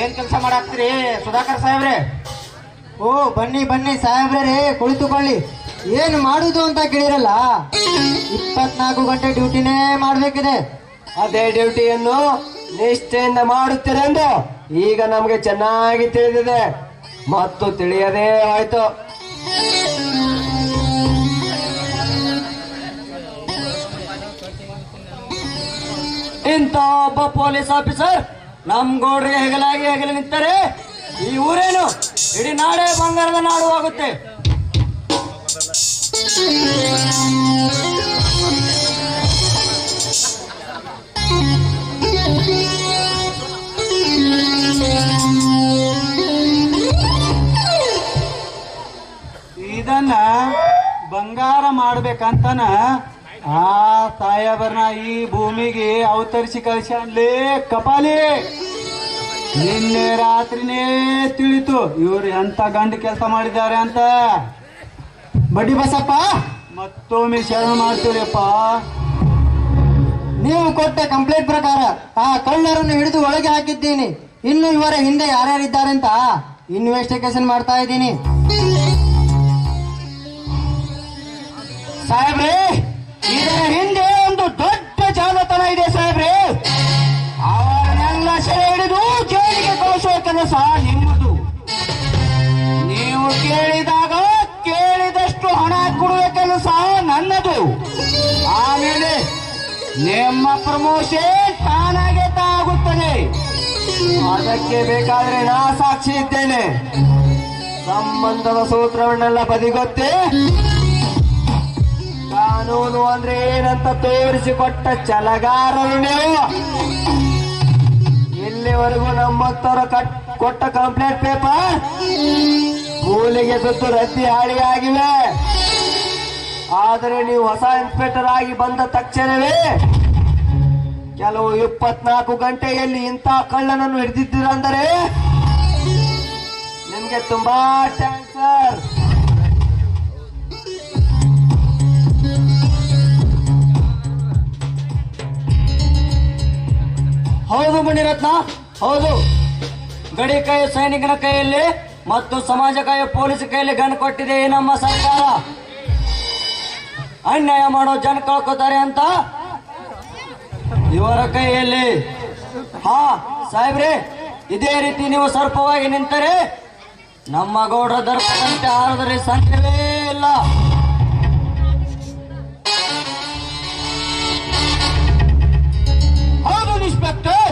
ಏನ್ ಕೆಲಸ ಮಾಡಾಕ್ತಿರಿ ಸುಧಾಕರ್ ಸಾಹೇಬ್ರೆ? ಓ ಬನ್ನಿ ಬನ್ನಿ ಸಾಹೇಬ್ರೆ, ಕುಳಿತುಕೊಳ್ಳಿ. ಏನು ಮಾಡುದು ಅಂತ ಕೇಳಿರಲ್ಲ, 24 ಗಂಟೆ ಡ್ಯೂಟಿನೇ ಮಾಡ್ಬೇಕಿದೆ. ಅದೇ ಡ್ಯೂಟಿಯನ್ನು ನಿಷ್ಠೆಯಿಂದ ಮಾಡುತ್ತೀರೆಂದು ಈಗ ನಮಗೆ ಚೆನ್ನಾಗಿ ತಿಳಿದಿದೆ ಮತ್ತು ತಿಳಿಯದೇ ಆಯ್ತು. ಇಂಥ ಒಬ್ಬ ಪೊಲೀಸ್ ಆಫೀಸರ್ ನಮ್ ಗೌಡ್ರಿಗೆ ಹೆಗಲಾಗಿ ನಿಂತರೆ ಈ ಊರೇನು ಇಡೀ ನಾಡೇ ಬಂಗಾರದ ನಾಡು ಆಗುತ್ತೆ. ಇದನ್ನ ಬಂಗಾರ ಮಾಡ್ಬೇಕಂತನ ಆ ಸಾಹೇಬರನ್ನ ಈ ಭೂಮಿಗೆ ಅವತರಿಸಿ ಕಳಿಸಲೇ ಕಪಾಲಿ. ನಿನ್ನೆ ರಾತ್ರಿನೇ ತಿಳಿತು ಇವ್ರು ಎಂತ ಗಂಡು ಕೆಲಸ ಮಾಡಿದ್ದಾರೆ ಅಂತ. ಬಡ್ಡಿ ಬಸಪ್ಪ, ಮತ್ತೊಮ್ಮೆ ಶರಣ ಮಾಡ್ತೀರಪ್ಪ. ನೀವು ಕೊಟ್ಟ ಕಂಪ್ಲೇಂಟ್ ಪ್ರಕಾರ ಆ ಕಳ್ಳರನ್ನು ಹಿಡಿದು ಒಳಗೆ ಹಾಕಿದ್ದೀನಿ. ಇನ್ನು ಇವರ ಹಿಂದೆ ಯಾರ್ಯಾರಿದ್ದಾರೆ ಅಂತ ಇನ್ವೆಸ್ಟಿಗೇಷನ್ ಮಾಡ್ತಾ ಇದ್ದೀನಿ. ಸಾಹೇಬ್ರೆ, ಇದರ ಹಿಂದೆ ಒಂದು ದೊಡ್ಡ ಜಾಲತನ ಇದೆ ಸಾಹೇಬ್ರೆ. ಅವರನ್ನೆಲ್ಲ ಸೆರೆ ಹಿಡಿದು ಜೈಲಿಗೆ ಕಳಿಸುವ ಕೆಲಸ ನಿಮ್ಮದು. ನೀವು ಕೇಳಿದಾಗ ಕೇಳಿದಷ್ಟು ಹಣ ಕೊಡುವ ಕೆಲಸ ನನ್ನದು. ಆಮೇಲೆ ನಿಮ್ಮ ಪ್ರಮೋಷನ್ ತಾನಾಗೆ ಆಗುತ್ತದೆ. ಅದಕ್ಕೆ ಬೇಕಾದ್ರೆ ನಾ ಸಾಕ್ಷಿ ಇದ್ದೇನೆ. ಸಂಬಂಧದ ಸೂತ್ರವನ್ನೆಲ್ಲ ಬದಿಗೊತ್ತೆ ಕಾನೂನು ಅಂದ್ರೆ ಏನಂತ ತೋರಿಸಿಕೊಟ್ಟ ಛಲಗಾರರು ನೀವು. ಇಲ್ಲಿವರೆಗೂ ನಮ್ಮಂತವ್ರ ಕೊಟ್ಟ ಕಂಪ್ಲೇಂಟ್ ಪೇಪರ್ ಮೂಲೆಗೆ ಬಿದ್ದು ರದ್ದಿ ಹಾಳಿಯಾಗಿವೆ. ಆದರೆ ನೀವು ಹೊಸ ಇನ್ಸ್ಪೆಕ್ಟರ್ ಆಗಿ ಬಂದ ತಕ್ಷಣವೇ ಕೆಲವು 24 ಗಂಟೆಯಲ್ಲಿ ಇಂಥ ಕಳ್ಳನನ್ನು ಹಿಡಿದಿದ್ದೀರಂದರೆ ನಿಮ್ಗೆ ತುಂಬಾ ಥ್ಯಾಂಕ್ಸ್ ಸರ್. ಹೌದು ಮುನಿರತ್ನ, ಹೌದು. ಗಡಿ ಕೈ ಸೈನಿಕನ ಕೈಯಲ್ಲಿ ಮತ್ತು ಸಮಾಜ ಕಾಯ ಪೊಲೀಸ್ ಕೈಯಲ್ಲಿ ಗನ್ ಕೊಟ್ಟಿದೆ ನಮ್ಮ ಸರ್ಕಾರ. ಅನ್ಯಾಯ ಮಾಡೋ ಜನ ಕಳ್ಕೋತಾರೆ ಅಂತ ಇವರ ಕೈಯಲ್ಲಿ. ಹಾ ಸಾಹೇಬ್ರೆ, ಇದೇ ರೀತಿ ನೀವು ಸರ್ಪವಾಗಿ ನಿಂತರೆ ನಮ್ಮ ಗೌಡ್ರ ದರ್ಪದಂತೆ ಹಾರದರೆ ಸಂಖ್ಯವೇ ಇಲ್ಲ. ಹೌದು ಇನ್ಸ್ಪೆಕ್ಟರ್,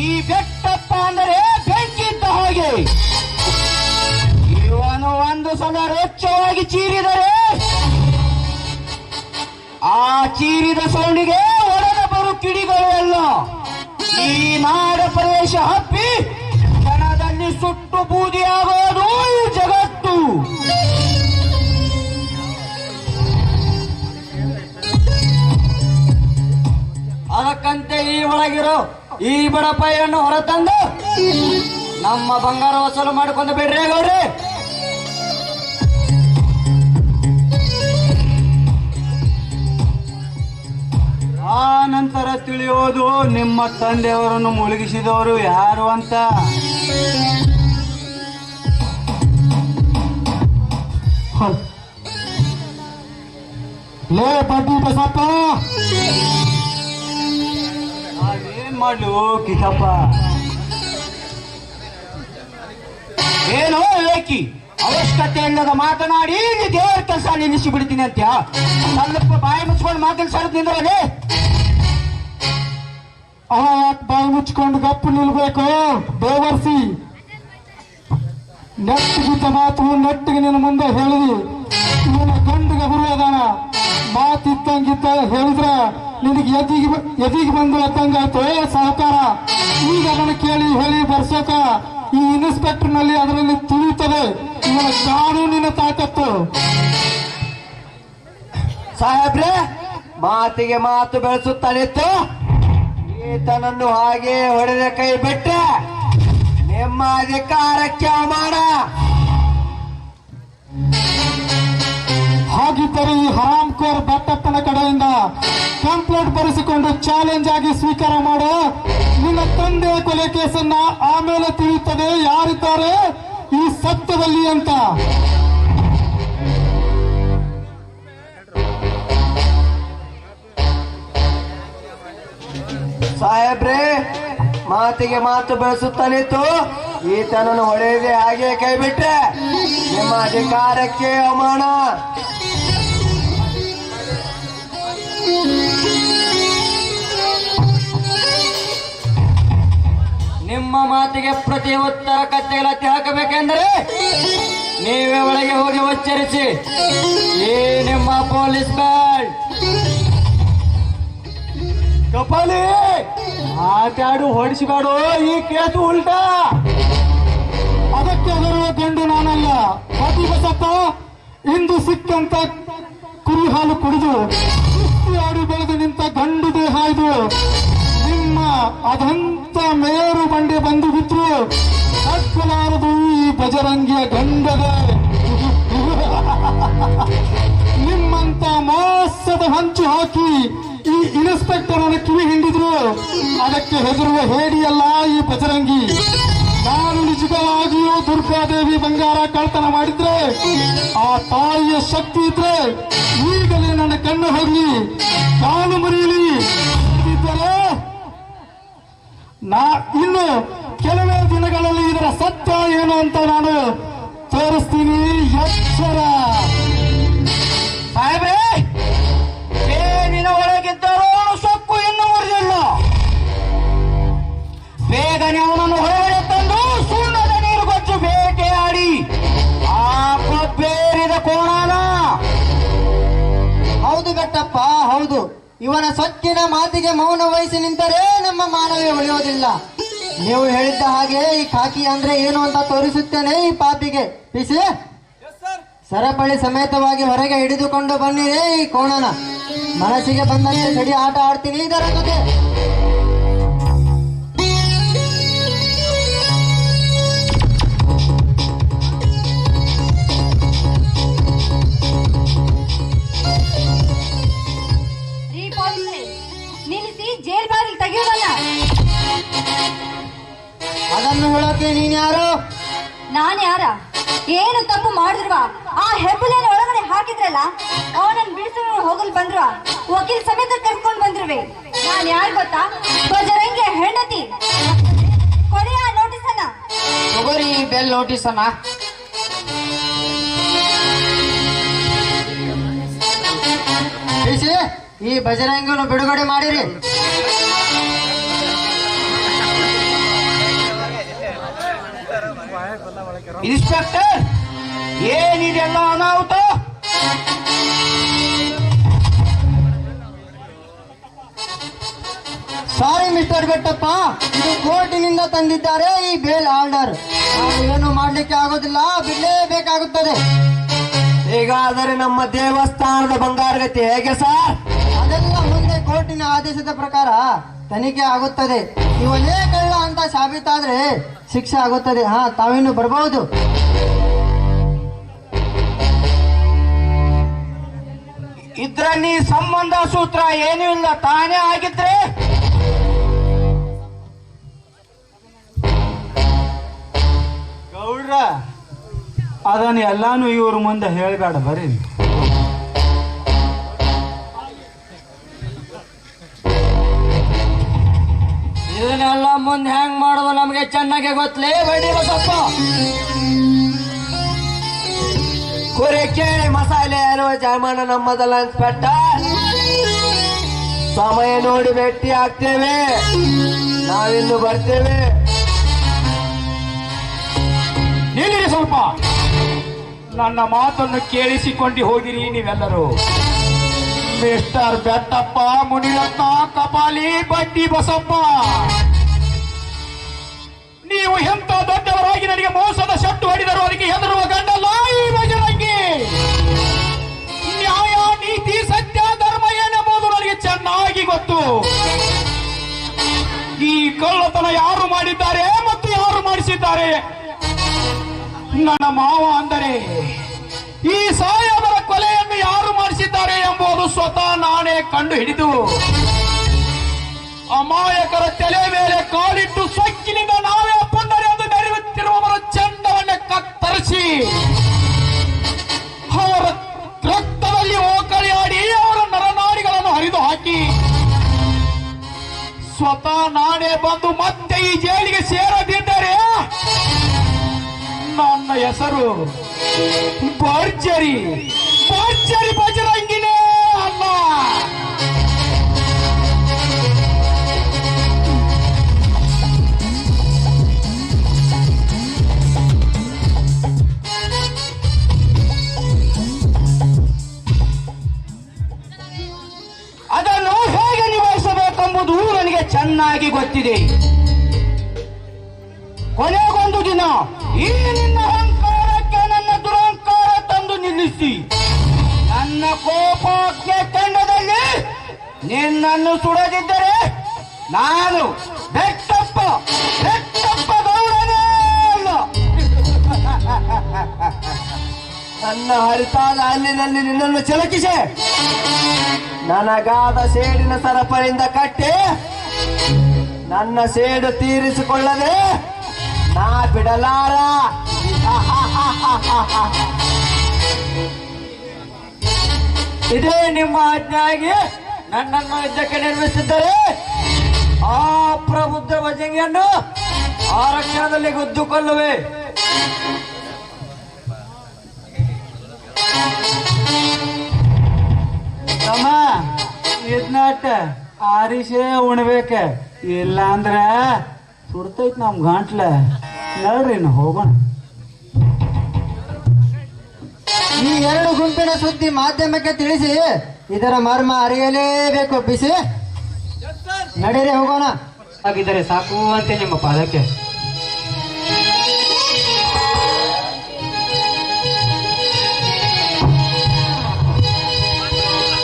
ಈ ಬೆಟ್ಟಪ್ಪ ಅಂದರೆ ಬೆಂಕಿ ಇದ್ದ ಹಾಗೆ. ಇವನು ಒಂದು ಸಲ ರೋಚವಾಗಿ ಚೀರಿದರೆ ಆ ಚೀರಿದ ಸೌಂಡಿಗೆ ಒಳಗೆ ಬರು ಕಿಡಿಗಳು ಎಲ್ಲ ಈ ನಾಡ ಪ್ರದೇಶ ಹಬ್ಬಿ ಕ್ಷಣದಲ್ಲಿ ಸುಟ್ಟು ಬೂದಿಯಾಗೋದು ಈ ಜಗತ್ತು. ಅದಕ್ಕಂತೆ ಈ ಒಳಗಿರೋ ಈ ಬಡಪಾಯಿಯನ್ನು ಹೊರತಂದು ನಮ್ಮ ಬಂಗಾರ ವಸೂಲು ಮಾಡಿಕೊಂಡು ಬಿಡ್ರಿ ಗೌಡ್ರಿ. ಆ ನಂತರ ತಿಳಿಯೋದು ನಿಮ್ಮ ತಂದೆಯವರನ್ನು ಮುಳುಗಿಸಿದವರು ಯಾರು ಅಂತ. ಲೇ ಬಡ್ಡಿ ಬಸಪ್ಪ, ಏನ್ ಮಾಡ್ಲು ಕಿಸಪ್ಪ? ಏನೋ ಏಕಿ ಅವಶ್ಯಕತೆ ಇಲ್ಲದ ಮಾತನಾಡಿ ದೇವರ ಕೆಲಸ ನಿಲ್ಲಿಸಿ ಬಿಡ್ತೀನಿ ಅಂತ ಸ್ವಲ್ಪ ಬಾಯಿ ಮುಚ್ಕೊಂಡು ಮಾತಾಡ್ಸೋದು ನಿಂದ್ರಲ್ಲಿ. ಅವ ಯಾಕೆ ಬಾಯಿ ಮುಚ್ಕೊಂಡು ಗಪ್ಪು ನಿಲ್ಬೇಕು? ಬೇವರ್ಸಿ ನೆಟ್ಟಿಗಿದ್ದ ಮಾತು ನೆಟ್ಟಿಗೆ ನಿನ್ನ ಮುಂದೆ ಹೇಳಿದಿ. ಇವನ ಗಂಡಿಗೆ ಬರುವುದಾನ ಮಾತಿದ್ದಂಗಿದ್ದ ಹೇಳಿದ್ರ ನಿನಗೆ ಎದಿಗೆ ಬಂದು ಎದ್ದಂಗಾಯ್ತು ಸಹಕಾರ. ಈಗ ಅದನ್ನು ಕೇಳಿ ಹೇಳಿ ಬರ್ಸೋಕ ಈ ಇನ್ಸ್ಪೆಕ್ಟರ್ ನಲ್ಲಿ ಅದರಲ್ಲಿ ತಿಳಿಯುತ್ತದೆ ಇವನ ಕಾನೂನಿನ ತಾಕತ್ತು. ಸಾಹೇಬ್ರೆ, ಮಾತಿಗೆ ಮಾತು ಬೆಳೆಸುತ್ತಾನಿತ್ತು. ಈತನನ್ನು ಹಾಗೆ ಹೊಡೆದ ಕೈ ಬಿಟ್ರೆ ನಿಮ್ಮ ಅಧಿಕಾರಕ್ಕೆ ಅವಮಾನ. ಹಾಗಿದ್ದರೆ ಈ ಹರಾಮ್ಕೋರ್ ಬೆಟ್ಟಪ್ಪನ ಕಡೆಯಿಂದ ಕಂಪ್ಲೇಂಟ್ ಬರೆಸಿಕೊಂಡು ಚಾಲೆಂಜ್ ಆಗಿ ಸ್ವೀಕಾರ ಮಾಡು. ನಿನ್ನ ತಂದೆಯ ಕೊಲೆ ಕೇಸನ್ನ ಆಮೇಲೆ ತಿಳಿಯುತ್ತದೆ ಯಾರಿದ್ದಾರೆ ಈ ಸತ್ಯದಲ್ಲಿ ಅಂತ. ಸಾಹೇಬ್ರೆ, ಮಾತಿಗೆ ಮಾತು ಬೆಳೆಸುತ್ತಾನಿತ್ತು ಈತನನ್ನು ಹೊಳೆಯದೆ ಹಾಗೆ ಕೈ ಬಿಟ್ರೆ ನಿಮ್ಮ ಅಧಿಕಾರಕ್ಕೆ ಅವಮಾನ. ನಿಮ್ಮ ಮಾತಿಗೆ ಪ್ರತಿ ಉತ್ತರ ಕತ್ತೆಗಳತ್ತಿ ಹಾಕಬೇಕೆಂದರೆ ನೀವೇ ಒಳಗೆ ಹೋಗಿ ಉಚ್ಚರಿಸಿ. ಈ ನಿಮ್ಮ ಪೊಲೀಸ್ ಬ್ಯಾಲ್ಟ್. ಕಪಾಲಿ ಮಾತಾಡು, ಹೊಡಿಸಬೇಡು, ಈ ಕೇಸು ಉಲ್ಟಾ. ಅದಕ್ಕೆ ಹೆದರುವ ಗಂಡು ನಾನಲ್ಲ. ಪತಿ ಬಸಪ್ಪ ಇಂದು ಸಿಕ್ಕಂತ ಕುರಿ ಹಾಲು ಕುಡಿದು ಕುಸ್ತಿ ಆಡಿ ಬೆಳೆದು ನಿಂತ ಗಂಡು ದೇಹ ಇದು. ನಿಮ್ಮ ಅದಂತ ಮೇರು ಬಂಡೆ ಬಂದು ಬಿದ್ರು ತಕ್ಕಲಾರದು ಈ ಬಜರಂಗಿಯ ಗಂಡದೆ. ನಿಮ್ಮಂತ ಮೋಸದ ಹಂಚು ಹಾಕಿ ಈ ಇನ್ಸ್ಪೆಕ್ಟರ್ ಅನ್ನು ಕಿವಿ ಹಿಂಡಿದ್ರು. ಅದಕ್ಕೆ ಹೆದರುವ ಹೇಡಿಯಲ್ಲ ಈ ಬಜರಂಗಿ. ನಾನು ನಿಜವಾಗಿಯೂ ದುರ್ಗಾದೇವಿ ಬಂಗಾರ ಕಳ್ತನ ಮಾಡಿದ್ರೆ ಆ ತಾಯಿಯ ಶಕ್ತಿ ಇದ್ರೆ ಈಗಲೇ ನನ್ನ ಕಣ್ಣು ಹೋಗ್ಲಿ, ಕಾಲು ಮುರಿಯಲಿ. ಇದ್ದರೆ ಇನ್ನು ಕೆಲವೇ ದಿನಗಳಲ್ಲಿ ಇದರ ಸತ್ಯ ಏನು ಅಂತ ನಾನು ತೋರಿಸ್ತೀನಿ. ಎಚ್ಚರ. ಸಾಹೇಬ್ರೆ, ಏನಿನ ಒಳಗಿದ್ದರೂ ಸೊಕ್ಕು ಇನ್ನೂ ಮುರಿದಿಲ್ಲ. ಬೇಗನೆ ಅವನನ್ನು ಹೊರಗಡೆ ತಂದು ಸುಣ್ಣದ ನೀರು ಕೊಚ್ಚು ಬೇಟೆಯಾಡಿ ಆ ಕೊಬ್ಬೇರಿದ ಕೋಣನ. ಹೌದು ಗಟ್ಟಪ್ಪ, ಹೌದು. ಇವನ ಸೊಕ್ಕಿನ ಮಾತಿಗೆ ಮೌನ ವಹಿಸಿ ನಿಂತರೆ ನಮ್ಮ ಮಾನವೇ ಉಳಿಯೋದಿಲ್ಲ. ನೀವು ಹೇಳಿದ್ದ ಹಾಗೆ ಈ ಖಾಕಿ ಅಂದ್ರೆ ಏನು ಅಂತ ತೋರಿಸುತ್ತೇನೆ ಈ ಪಾಪಿಗೆ. ಪಿಸಿ ಸರಪಳಿ ಸಮೇತವಾಗಿ ಹೊರಗೆ ಹಿಡಿದುಕೊಂಡು ಬನ್ನಿರಿ ಈ ಕೋಣನ. ಮನಸ್ಸಿಗೆ ಬಂದಂತೆ ಸಡಿ ಆಟ ಆಡ್ತೀನಿ ಇದರ ಜೊತೆ. ನಿಲ್ಲಿಸಿ ಜೈಲ್ ಬಾಗಿಲು ತೆಗೆಯುವುದಲ್ಲ. ಅದನ್ನು ಹೇಳೋಕೆ ನೀನ್ ಯಾರು? ನಾನ್ ಯಾರ? ಏನು ತಪ್ಪು ಮಾಡಿದ್ರುವ ಆ ಹೆಬ್ಬುಲನ್ನು ಒಳಗಡೆ ಹಾಕಿದ್ರಲ್ಲ, ಅವನನ್ನು ಬಿಡಿಸಲು ಹೋಗಲು ಬಂದ್ರು. ವಕೀಲ್ ಸಮೇತ ಕರ್ಕೊಂಡು ಬಂದಿರುವೆ. ನಾನ್ ಯಾರು ಗೊತ್ತಾ? ಬಜರಂಗಿಯ ಹೆಂಡತಿ. ಕೊನೆಯ ನೋಟಿಸ್ ಅನ್ನ ತಗೋರಿ ಬೆಲ್ ನೋಟಿಸ್ ಅನ್ನ. ಈ ಬಜರಂಗನು ಬಿಡುಗಡೆ ಮಾಡಿರಿ. ಇನ್ಸ್ಪೆಕ್ಟರ್, ಏನಿದೆಲ್ಲ ಅನಾಹುತ? ಸಾರಿ ಮಿಸ್ಟರ್ ಬೆಟ್ಟಪ್ಪ, ಇದು ಕೋರ್ಟಿನಿಂದ ತಂದಿದ್ದಾರೆ ಈ ಬೇಲ್ ಆರ್ಡರ್. ನಾವು ಏನು ಮಾಡ್ಲಿಕ್ಕೆ ಆಗೋದಿಲ್ಲ, ಬಿಡಲೇಬೇಕಾಗುತ್ತದೆ. ಹೀಗಾದರೆ ನಮ್ಮ ದೇವಸ್ಥಾನದ ಬಂಗಾರಗತಿ ಹೇಗೆ ಸರ್? ಅದೆಲ್ಲ ಮುಂದೆ ಕೋರ್ಟಿನ ಆದೇಶದ ಪ್ರಕಾರ ತನಿಖೆ ಆಗುತ್ತದೆ. ಇವನೇ ಕಳ್ಳ ಅಂತ ಸಾಬೀತಾದ್ರೆ ಶಿಕ್ಷೆ ಆಗುತ್ತದೆ. ತಾವಿನ್ನು ಬರಬಹುದು. ಇದ್ರಲ್ಲಿ ಸಂಬಂಧ ಸೂತ್ರ ಏನೂ ಇಲ್ಲ ತಾನೇ ಆಗಿದ್ರೆ ಗೌಡ್ರ, ಅದನ್ನ ಎಲ್ಲಾನು ಇವ್ರ ಮುಂದೆ ಹೇಳ್ಬೇಡ, ಬರ್ರಿ. ಇದನ್ನೆಲ್ಲ ಮುಂದೆ ಹೆಂಗ್ ಮಾಡೋದು ನಮಗೆ ಚೆನ್ನಾಗಿ ಗೊತ್ತಲೇ ಬಡ್ಡಿ ಬಸಪ್ಪ. ಕುರಿ ಕೇಳಿ ಮಸಾಲೆ ಯಾರೋ ಜಮಾನ ನಮ್ಮದಲ್ಲ ಇನ್ಸ್ಪೆಕ್ಟರ್. ಸಮಯ ನೋಡಿ ಭೇಟಿ ಆಗ್ತೇವೆ, ನಾವಿನ್ನು ಬರ್ತೇವೆ. ನಿಲ್ಲಿರಿ ಸ್ವಲ್ಪ. ನನ್ನ ಮಾತನ್ನು ಕೇಳಿಸಿಕೊಂಡು ಹೋಗಿರಿ ನೀವೆಲ್ಲರೂ. ಮಿಸ್ಟರ್ ಬೆಟ್ಟಪ್ಪ, ಮುನಿರತ್ನ, ಕಪಾಲಿ, ಬಡ್ಡಿ ಬಸಪ್ಪ, ನೀವು ಎಂತ ದೊಡ್ಡವರಾಗಿ ನನಗೆ ಮೋಸದ ಶೆಟ್ಟು ಹೊಡೆದರು. ಅದಕ್ಕೆ ಹೆದರುವ ಗಂಡಲ್ಲ ಈ ಬಜರಂಗಿ. ನ್ಯಾಯ, ನೀತಿ, ಸತ್ಯ, ಧರ್ಮ ಏನೆಂಬುದು ನನಗೆ ಚೆನ್ನಾಗಿ ಗೊತ್ತು. ಈ ಕಳ್ಳತನ ಯಾರು ಮಾಡಿದ್ದಾರೆ ಮತ್ತು ಯಾರು ಮಾಡಿಸಿದ್ದಾರೆ? ನನ್ನ ಮಾವ ಅಂದರೆ ಈ ಸಾಹೇಬರ ಕೊಲೆಯನ್ನು ಯಾರು ಮಾಡಿಸಿದ್ದಾರೆ ಎಂಬುದು ಸ್ವತಃ ನಾನೇ ಕಂಡು ಹಿಡಿದು ಅಮಾಯಕರ ತಲೆ ಮೇಲೆ ಕಾಲಿಟ್ಟು ಸೊಕ್ಕಿನಿಂದ ನಾವೇ ಪುಂಡರೆಂದು ಮೆರೆಯುತ್ತಿರುವವರ ಚಂಡವನ್ನೇ ಕತ್ತರಿಸಿ ಅವರ ರಕ್ತದಲ್ಲಿ ಓಕಳಿಯಾಡಿ ಅವರ ನರನಾಡಿಗಳನ್ನು ಹರಿದು ಹಾಕಿ ಸ್ವತಃ ನಾನೇ ಬಂದು ಮತ್ತೆ ಈ ಜೈಲಿಗೆ ಸೇರದಿದ್ದರೆ ನನ್ನ ಹೆಸರು ಭರ್ಜರಿ ಬಜರಂಗಿನೇ ಅಲ್ಲ. ಅದನ್ನು ಹೇಗೆ ನಿಭಾಯಿಸಬೇಕೆಂಬುದು ನನಗೆ ಚೆನ್ನಾಗಿ ಗೊತ್ತಿದೆ. ಕೊನೆಗೊಂದು ದಿನ ಈ ನಿನ್ನ ಅಹಂಕಾರಕ್ಕೆ ನನ್ನ ದುರಹಂಕಾರ ತಂದು ನಿಲ್ಲಿಸಿ ನನ್ನ ಕೋಪಕ್ಕೆ ಕೆಂಡದಲ್ಲಿ ನಿನ್ನನ್ನು ಸುಡದಿದ್ದರೆ ನಾನು ಬೆಟ್ಟಪ್ಪ ಗೌಡನೇ ಅಲ್ಲ. ನನ್ನ ಹರಿತಾದ ಹಲ್ಲಿನಲ್ಲಿ ನಿನ್ನನ್ನು ಚಿಲಕಿಸಿ ನನಗಾದ ಸೇಡಿನ ಸರಪಳಿಯಿಂದ ಕಟ್ಟಿ ನನ್ನ ಸೇಡು ತೀರಿಸಿಕೊಳ್ಳದೆ ನಾ ಬಿಡಲಾರ. ಇದೇ ನಿಮ್ಮ ಆಜ್ಞೆಯಾಗಿ ನನ್ನನ್ನು ಯುದ್ಧಕ್ಕೆ ನಿರ್ಮಿಸಿದ್ದರೆ ಆ ಪ್ರಬುದ್ಧ ಭಜಂಗಿಯನ್ನು ಆ ರಕ್ಷಣದಲ್ಲಿ ಗುದ್ದುಕೊಳ್ಳುವೆ. ತಮ್ಮ ಇದ್ನಾಟ ಆರಿಸೇ ಉಣ್ಬೇಕ, ಇಲ್ಲ ಅಂದ್ರ ಸುಡ್ತೈತ್ ನಮ್ ಗಂಟ್ಲ. ನಡ್ರಿ ಹೋಗೋಣ. ಈ ಎರಡು ಗುಂಪಿನ ಸುದ್ದಿ ಮಾಧ್ಯಮಕ್ಕೆ ತಿಳಿಸಿ ಇದರ ಮರ್ಮ ಅರಿಯಲೇಬೇಕು. ಬಿಸಿ ನಡೀರಿ ಹೋಗೋಣ. ಹಾಗಿದ್ದರೆ ಸಾಕು ಅಂತೆ ನಿಮ್ಮ ಪಾದಕ್ಕೆ.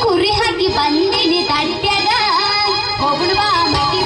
ಕುರಿ ಹಾಕಿ ಬಂದಿನಿ ತಟ್ಟ್ಯಾಗ ಹೋಗುಣವಾ ಮಟ್ಟಿ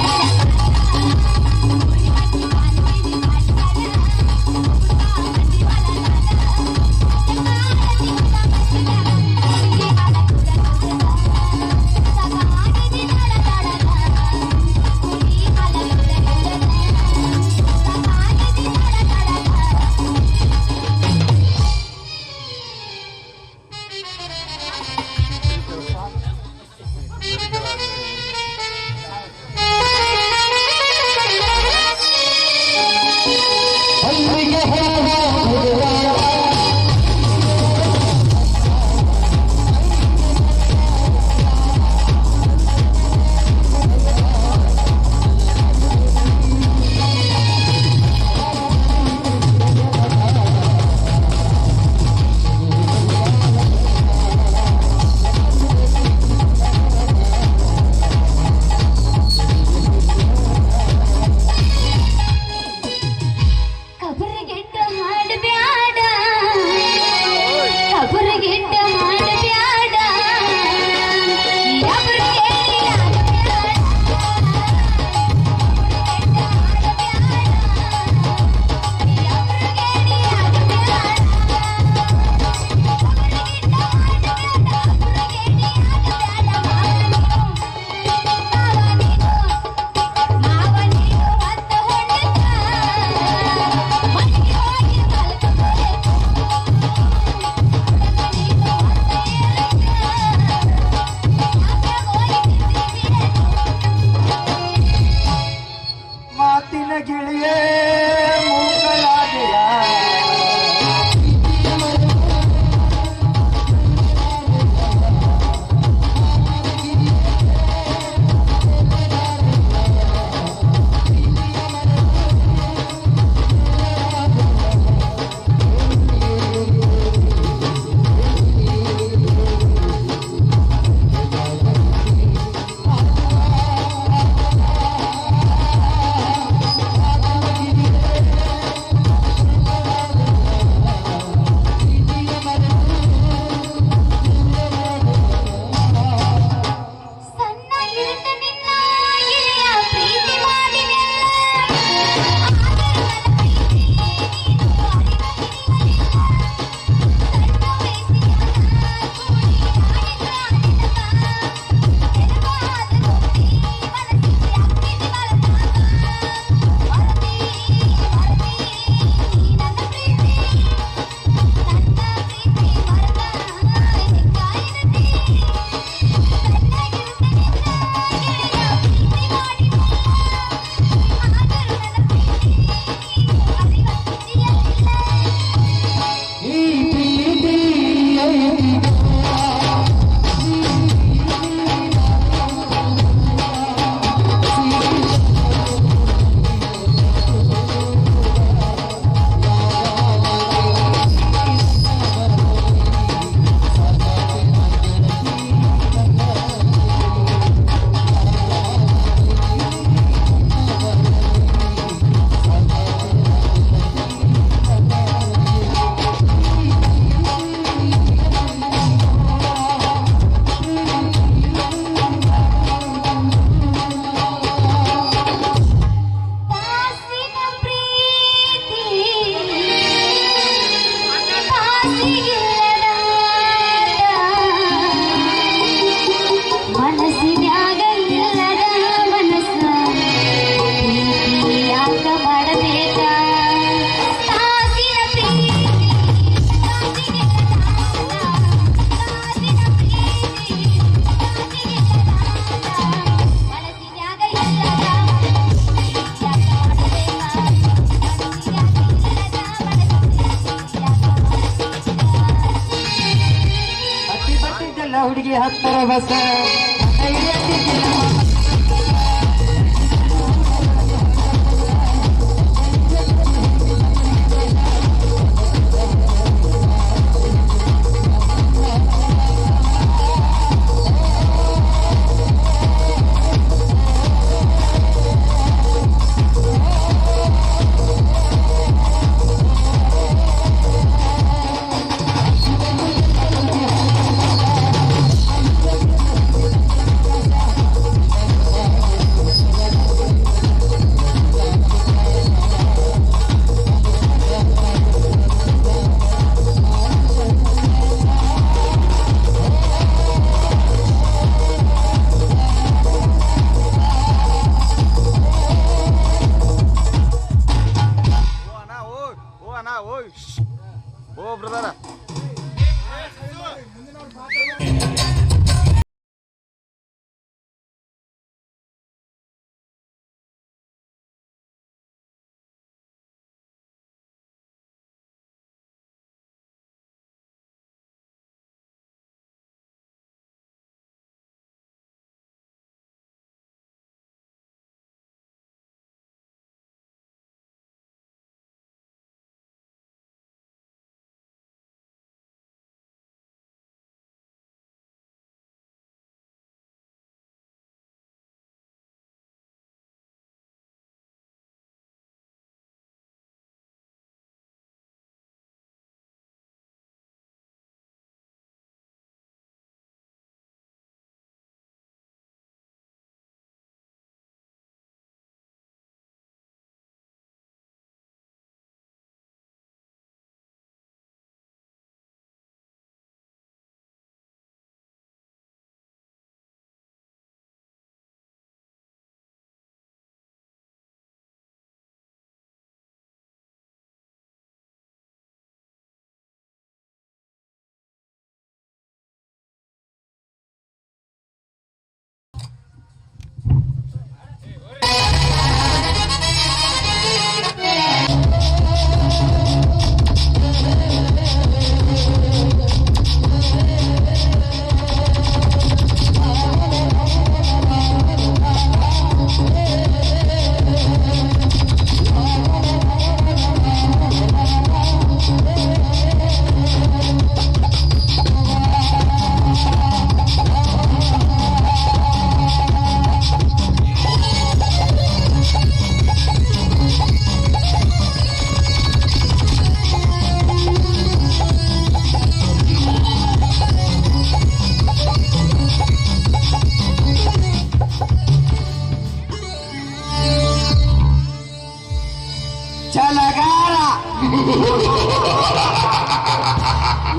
ಹತ್ತರ ಬಸ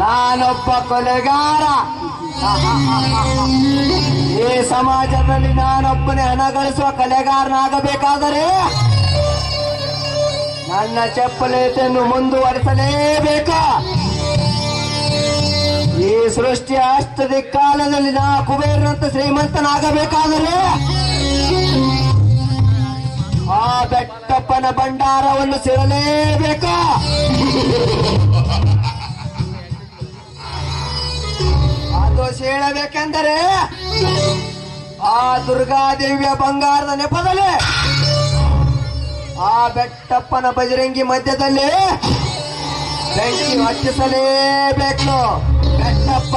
ನಾನೊಬ್ಬ ಕೊಲೆಗಾರ. ಈ ಸಮಾಜದಲ್ಲಿ ನಾನೊಬ್ಬನೇ ಹಣ ಗಳಿಸುವ ಕೊಲೆಗಾರನಾಗಬೇಕಾದರೆ ನನ್ನ ಚಪ್ಪಲತೆಯನ್ನು ಮುಂದುವರಿಸಲೇಬೇಕು. ಈ ಸೃಷ್ಟಿಯ ಅಷ್ಟದಿಕ್ಕಾಲದಲ್ಲಿ ನಾ ಕುಬೇರನಂತ ಶ್ರೀಮಂತನಾಗಬೇಕಾದರೆ ಆ ಬೆಟ್ಟಪ್ಪನ ಭಂಡಾರವನ್ನು ಸೇರಲೇಬೇಕು. ಅದು ಸೇಳಬೇಕೆಂದರೆ ಆ ದುರ್ಗಾದೇವಿಯ ಬಂಗಾರದ ನೆಪದಲ್ಲಿ ಆ ಬೆಟ್ಟಪ್ಪನ ಬಜರಂಗಿ ಮಧ್ಯದಲ್ಲಿ ಬೆಂಕಿ ಹಚ್ಚಿಸಲೇಬೇಕು. ಬೆಟ್ಟಪ್ಪ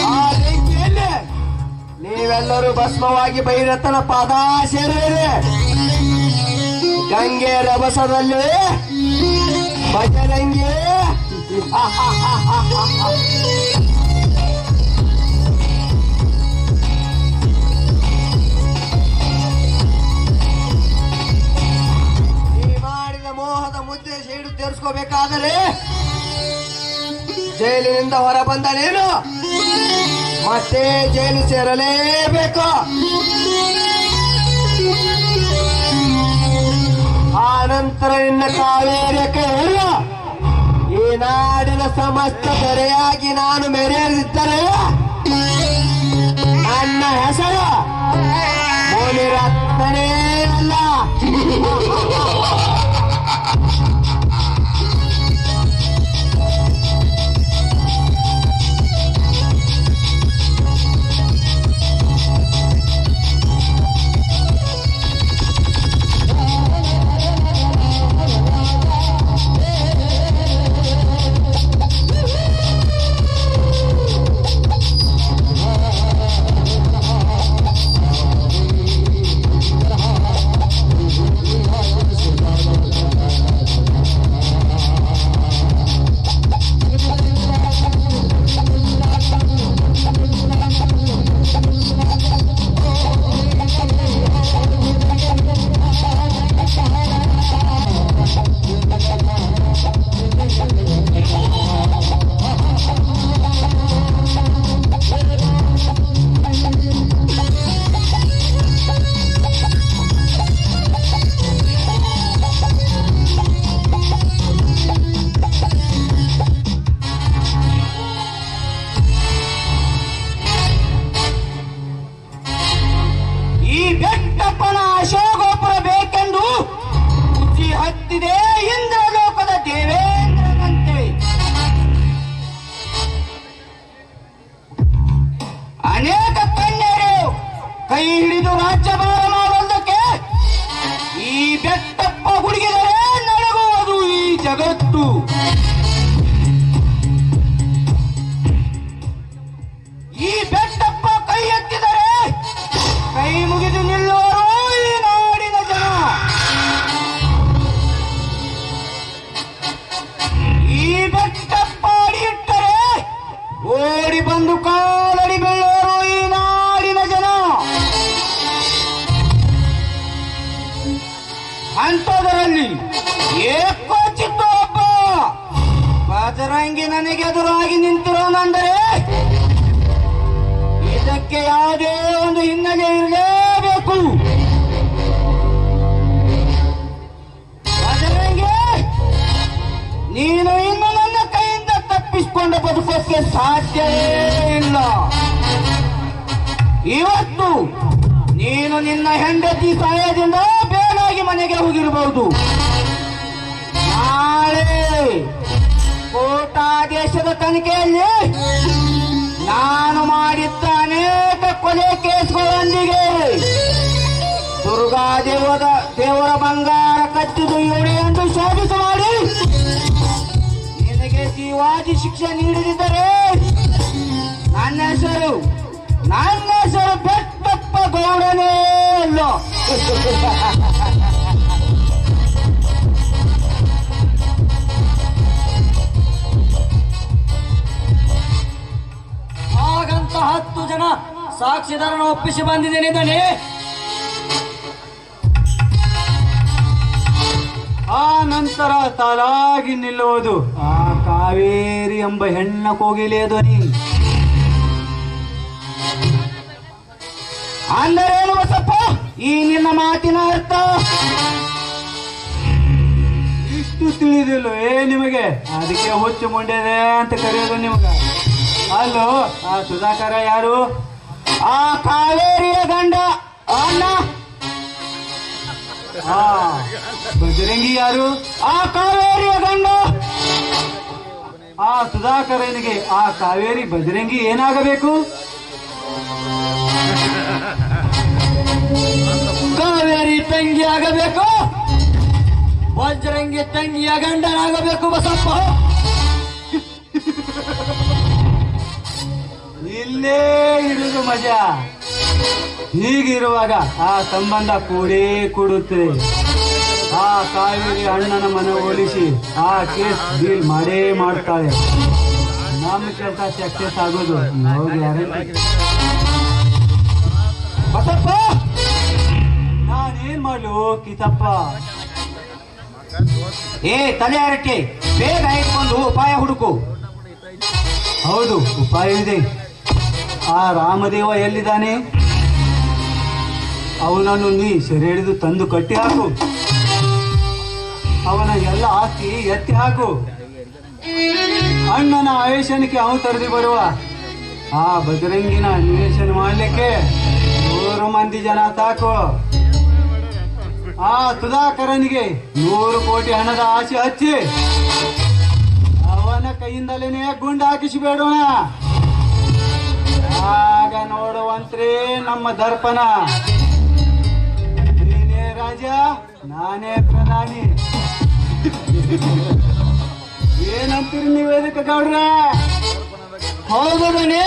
ಆ ಬೆಂಕಿಯಲ್ಲಿ ನೀವೆಲ್ಲರೂ ಭಸ್ಮವಾಗಿ ಭೈರಥನ ಪಾದ ಸೇರುವಿರಿ. ಗಂಗೆ ರಭಸದಲ್ಲಿ ಬಜರಂಗಿ ಮಾಡಿದ ಮೋಹದ ಮುದ್ದೆ ಸೇಡು ತೀರಿಸ್ಕೋಬೇಕಾದರೆ ಜೈಲಿನಿಂದ ಹೊರ ಬಂದ ನೀನು ಮತ್ತೆ ಜೈಲು ಸೇರಲೇಬೇಕು. ಆ ನಂತರ ನಿನ್ನ ಕಾವೇರಿಯಕ್ಕೆ ಹೇಳು, ಈ ನಾಡಿನ ಸಮಸ್ತ ದೊರೆಯಾಗಿ ನಾನು ಮೆರೆಯದಿದ್ದರೆ ನನ್ನ ಹೆಸರು ಮುನಿರತ್ನನೇ ಅಲ್ಲ. ಕೈ ಹಿಡಿದು ರಾಜ್ಯಭಾರ ಮಾಡುವುದಕ್ಕೆ ಈ ಬೆಟ್ಟಪ್ಪ ಹುಡುಗಿದರೆ ನಡಗುವುದು ಈ ಜಗತ್ತು. ಈ ಬೆಟ್ಟಪ್ಪ ಕೈ ಎತ್ತಿದರೆ ಕೈ ಮುಗಿದು ನಿಲ್ಲುವರು ಈ ನಾಡಿನ ಜನ. ಈ ಬೆಟ್ಟಪ್ಪ ಅಡಿ ಇಟ್ಟರೆ ಓಡಿ ಬಂದು ಕಾಲಡಿ ಬೀಳೋರು ಈ ನಾಡಿನ ಜನ. ಅಂಥದರಲ್ಲಿ ಏಕೋಚಿತ್ತು ಒಬ್ಬ ಬಜರಂಗಿ ನನಗೆ ಎದುರಾಗಿ ನಿಂತಿರೋನೆಂದರೆ ಇದಕ್ಕೆ ಯಾವುದೇ ಒಂದು ಹಿನ್ನೆಲೆ ಇರಲೇಬೇಕು. ಬಜರಂಗಿ, ನೀನು ಇನ್ನು ನನ್ನ ಕೈಯಿಂದ ತಪ್ಪಿಸಿಕೊಂಡು ಬದುಕೋಕ್ಕೆ ಸಾಧ್ಯವೇ ಇಲ್ಲ. ಇವತ್ತು ನೀನು ನಿನ್ನ ಹೆಂಡತಿ ಸಹಾಯದಿಂದ ಬೇನಾಗಿ ಮನೆಗೆ ಹೋಗಿರಬಹುದು. ನಾಳೆ ಕೋರ್ಟಾದೇಶದ ತನಿಖೆಯಲ್ಲಿ ನಾನು ಮಾಡಿದ್ದ ಅನೇಕ ಕೊಲೆ ಕೇಸ್ಗಳೊಂದಿಗೆ ದೇವರ ಬಂಗಾರ ಕಚ್ಚಿದು ಇವಳು ಎಂದು ಶೋಭಿಸ ಮಾಡಿ ನಿನಗೆ ಜೀವಾದಿ ಶಿಕ್ಷೆ ನೀಡದಿದ್ದರೆ ನನ್ನ ಹೆಸರು ಬೆಟ್ಟಪ್ಪ ಗೌಡನೇ ಅಲ್ಲ. ಹಾಗಂತ 10 ಜನ ಸಾಕ್ಷಿದಾರನ ಒಪ್ಪಿಸಿ ಬಂದಿದ್ದೇನೆ ದನಿ. ಆ ನಂತರ ತಾಲಾಗಿ ನಿಲ್ಲುವುದು ಆ ಕಾವೇರಿ ಎಂಬ ಹೆಣ್ಣ ಕೋಗಿಲೆಯ ಧ್ವನಿ. ಅಂದರೇನು ಬಸಪ್ಪ ಈ ನಿನ್ನ ಮಾತಿನ ಅರ್ಥ? ಇಷ್ಟು ತಿಳಿದಿಲ್ವೇ ನಿಮಗೆ? ಅದಕ್ಕೆ ಹುಚ್ಚು ಮುಂಡೆದೆ ಅಂತ ಕರೆಯೋದು ನಿಮಗ. ಅಲ್ಲೋ, ಆ ಸುಧಾಕರ ಯಾರು? ಆ ಕಾವೇರಿಯ ಗಂಡ ಅಣ್ಣ. ಆ ಬಜರಂಗಿ ಯಾರು? ಆ ಕಾವೇರಿಯ ಗಂಡ. ಆ ಸುಧಾಕರನಿಗೆ ಆ ಕಾವೇರಿ ಬಜರಂಗಿ ಏನಾಗಬೇಕು? ಕಾವೇರಿ ತಂಗಿ ಆಗಬೇಕು, ಬಜರಂಗಿ ತಂಗಿಯ ಗಂಡನಾಗಬೇಕು ಬಸಪ್ಪ. ಇಲ್ಲೇ ಇರುವುದು ಮಜಾ. ಹೀಗಿರುವಾಗ ಆ ಸಂಬಂಧ ಕೂಡೇ ಕೂಡುತ್ತದೆ. ಆ ಕಾವೇರಿ ಅಣ್ಣನ ಮನ ಹೋಲಿಸಿ ಆ ಕೇಸ್ ಡೀಲ್ ಮಾಡೇ ಮಾಡ್ತಾಳೆ. ನಮ್ಮ ಕೆಲಸ ಸಕ್ಸಸ್ ಆಗೋದು ನಾವು ಗ್ಯಾರಂಟಿ. ಬಸಪ್ಪ, ನಾನೇನ್ ಮಾಡ್ಲು ಕಿತಪ್ಪ? ತಲೆ ಹರಟೆ, ಬೇಗ ಇಟ್ಕೊಂಡು ಉಪಾಯ ಹುಡುಕು. ಹೌದು, ಉಪಾಯವಿದೆ. ಆ ರಾಮದೇವ ಎಲ್ಲಿದ್ದಾನೆ? ಅವನನ್ನು ನೀ ಸೆರೆ ಹಿಡಿದು ತಂದು ಕಟ್ಟಿ ಹಾಕು. ಅವನ ಎಲ್ಲ ಆಸ್ತಿ ಎತ್ತಿ ಹಾಕು. ಅಣ್ಣನ ಆವೇಶನಕ್ಕೆ ಅವನು ತರದಿ ಬರುವ ಆ ಬಜರಂಗಿನ ನಿವೇಶನ ಮಾಡಲಿಕ್ಕೆ 100 ಮಂದಿ ಜನ ಸಾಕು. ಆ ಸುಧಾಕರನಿಗೆ 100 ಕೋಟಿ ಹಣದ ಆಸೆ ಹಚ್ಚಿ ಅವನ ಕೈಯಿಂದಲೇ ಗುಂಡು ಹಾಕಿಸಿಬೇಡೋಣ. ಆಗ ನೋಡುವಂತ್ರಿ ನಮ್ಮ ದರ್ಪಣ. ನೀನೇ ರಾಜ, ನಾನೇ ಪ್ರಧಾನಿ. ಏನಂತೀರಿ ನೀವು ಇದಕ್ಕೆ ಗೌಡ್ರೆ? ಹೌದು ದನಿ,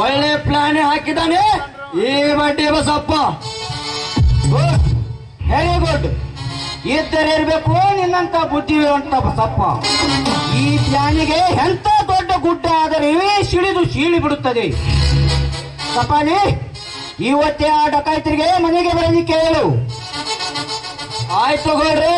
ಒಳ್ಳೆ ಪ್ಲಾನ್ ಹಾಕಿದ್ದಾನೆ ಈ ಬಡ್ಡಿ ಬಸಪ್ಪ. Very good. ಇದ್ದರೆ ಇರಬೇಕು ನಿನ್ನಂತ ಬುದ್ಧಿವಂತ ಬಸಪ್ಪ. ಈ ಪ್ಲಾನಿಗೆ ಎಂತ ದೊಡ್ಡ ಗುಡ್ಡ ಆದರೆ ಸಿಳಿ ಬಿಡುತ್ತದೆ. ಸಪಾಲಿ, ಇವತ್ತೇ ಆ ಡಕಾಯ್ತರಿಗೆ ಮನೆಗೆ ಬರಲಿಕ್ಕೆ ಹೇಳು. ಆಯ್ತು ಗೌಡ್ರಿ.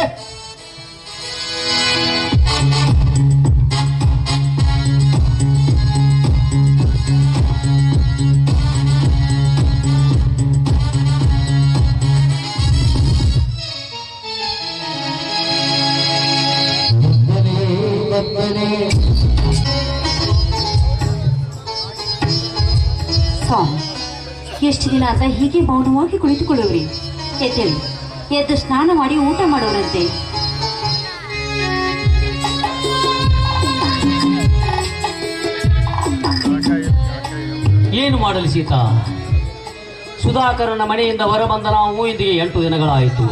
ಸ್ವಾಮಿ, ಎಷ್ಟು ದಿನ ಅಂತ ಹೀಗೆ ಮೌನವಾಗಿ ಕುಳಿತುಕೊಳ್ಳುವ್ರಿ? ಎದ್ದೇಳಿ, ಎದ್ದು ಸ್ನಾನ ಮಾಡಿ ಊಟ ಮಾಡೋರಂತೆ. ಏನು ಮಾಡಲಿ ಸೀತಾ? ಸುಧಾಕರನ ಮನೆಯಿಂದ ಹೊರಬಂದ ನಾವು ಇಂದಿಗೆ 8 ದಿನಗಳಾಯಿತು.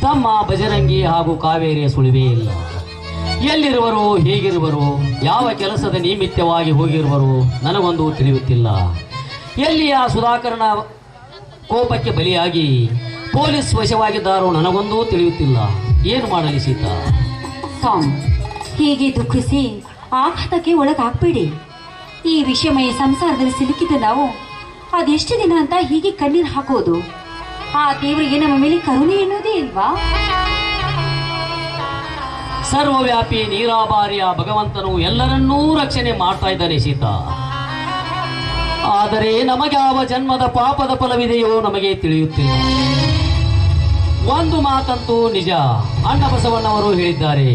ತಮ್ಮ ಬಜರಂಗಿ ಹಾಗೂ ಕಾವೇರಿಯ ಸುಳಿವೇ ಇಲ್ಲ. ಎಲ್ಲಿರುವರು, ಹೇಗಿರುವರು, ಯಾವ ಕೆಲಸದ ನಿಮಿತ್ತವಾಗಿ ಹೋಗಿರುವರು ನನಗೊಂದು ತಿಳಿಯುತ್ತಿಲ್ಲ. ಎಲ್ಲಿಯ ಸುಧಾಕರನ ಕೋಪಕ್ಕೆ ಬಲಿಯಾಗಿ ಪೊಲೀಸ್ ವಶವಾಗಿದ್ದಾರೋ ನನಗೊಂದು ತಿಳಿಯುತ್ತಿಲ್ಲ. ಏನು ಮಾಡಲಿ ಸೀತಾ? ಸ್ವಾಮಿ, ಹೀಗೆ ದುಃಖಿಸಿ ಆಘಾತಕ್ಕೆ ಒಳಗಾಗ್ಬೇಡಿ. ಈ ವಿಷಮಯ ಸಂಸಾರದಲ್ಲಿ ಸಿಲುಕಿದ ನಾವು ಅದೆಷ್ಟು ದಿನ ಅಂತ ಹೀಗೆ ಕಣ್ಣೀರು ಹಾಕೋದು? ಆ ದೇವರಿಗೆ ನಮ್ಮ ಮೇಲೆ ಕರುಣೆ ಎನ್ನುವುದೇ ಇಲ್ವಾ? ಸರ್ವವ್ಯಾಪಿ ನೀರಾಭಾರಿಯ ಭಗವಂತನು ಎಲ್ಲರನ್ನೂ ರಕ್ಷಣೆ ಮಾಡ್ತಾ ಇದ್ದಾನೆ ಸೀತಾ. ಆದರೆ ನಮಗ್ಯಾವ ಜನ್ಮದ ಪಾಪದ ಫಲವಿದೆಯೋ ನಮಗೆ ತಿಳಿಯುತ್ತಿಲ್ಲ. ಒಂದು ಮಾತಂತೂ ನಿಜ, ಅಣ್ಣ ಬಸವಣ್ಣವರು ಹೇಳಿದ್ದಾರೆ,